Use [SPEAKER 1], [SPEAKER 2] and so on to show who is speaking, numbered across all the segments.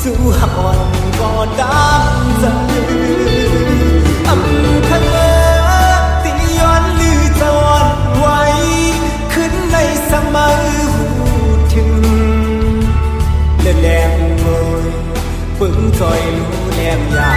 [SPEAKER 1] dù hòn có đám giận âm khăn mơ tí oán lưu tròn quayขึ้นในสมัยหูถึงเล่นแดงโวยปึ้งจอยรู้แนมยา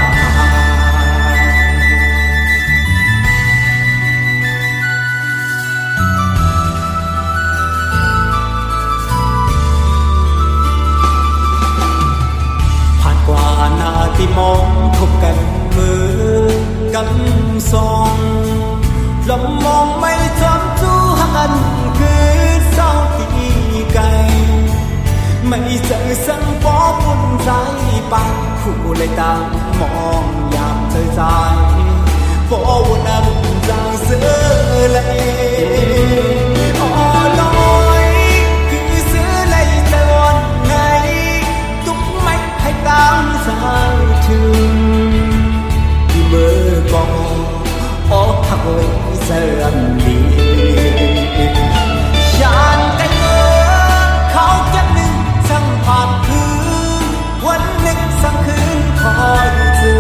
[SPEAKER 1] ที่มองพบกันมือกำซองลมมองไม่จำจูหันคือเศร้าตีไกลไม่เจอสังปอปุ่นใจปากคู่เลยต่างมองยามเธอใจปอวนน้ำจางเสือเลยอ๋อลอยคือเสือเลยจะวันไงตุ๊กไม่ให้ตามสายที่เมื่อก่อนออกทางเสื่อมดีฉันได้เมื่อเขาจะหนึ่งสั่งผ่านคืนวันหนึ่งสั่งคืนคอยเจอ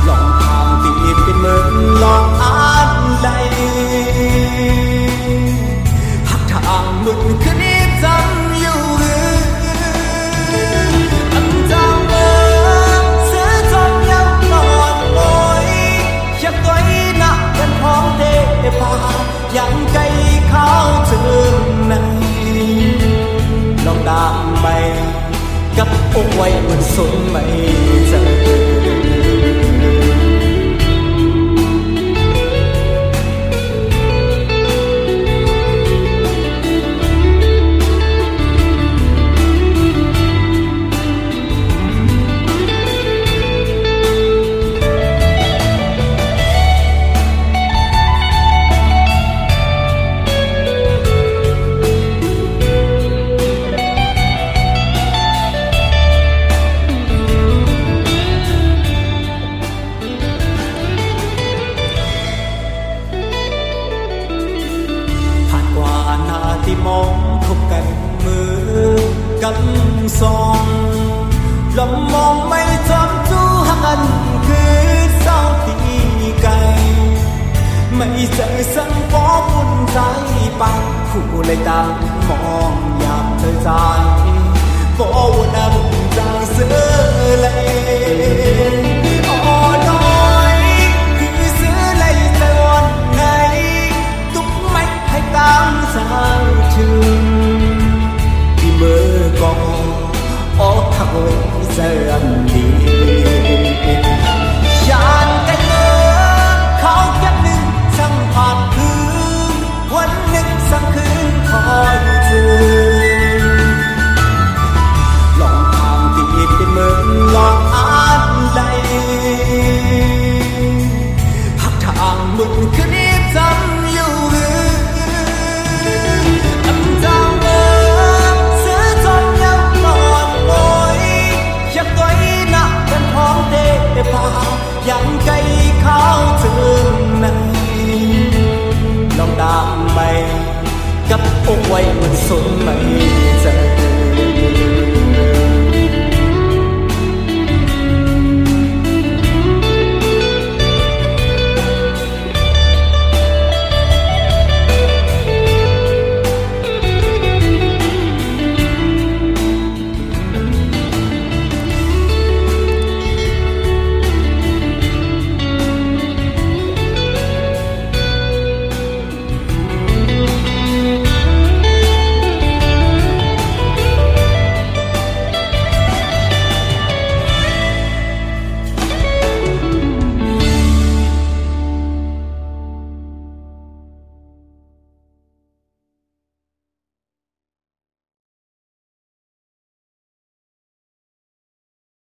[SPEAKER 1] ลองทางที่เป็นเหมือนลองอ่านไหลหักทางมึนคืนนี้จำอยู่ยังไกลเขาถึงไหนลองดามไปกับอกไว้บนสนไม่เจอที่มองพบกันมือกำซองลมมองไม่จำจูหันคือเศร้าตีไกลไม่เจอสังปอปุ่นใจปากคู่เลยต่างมองยามเธอใจปอว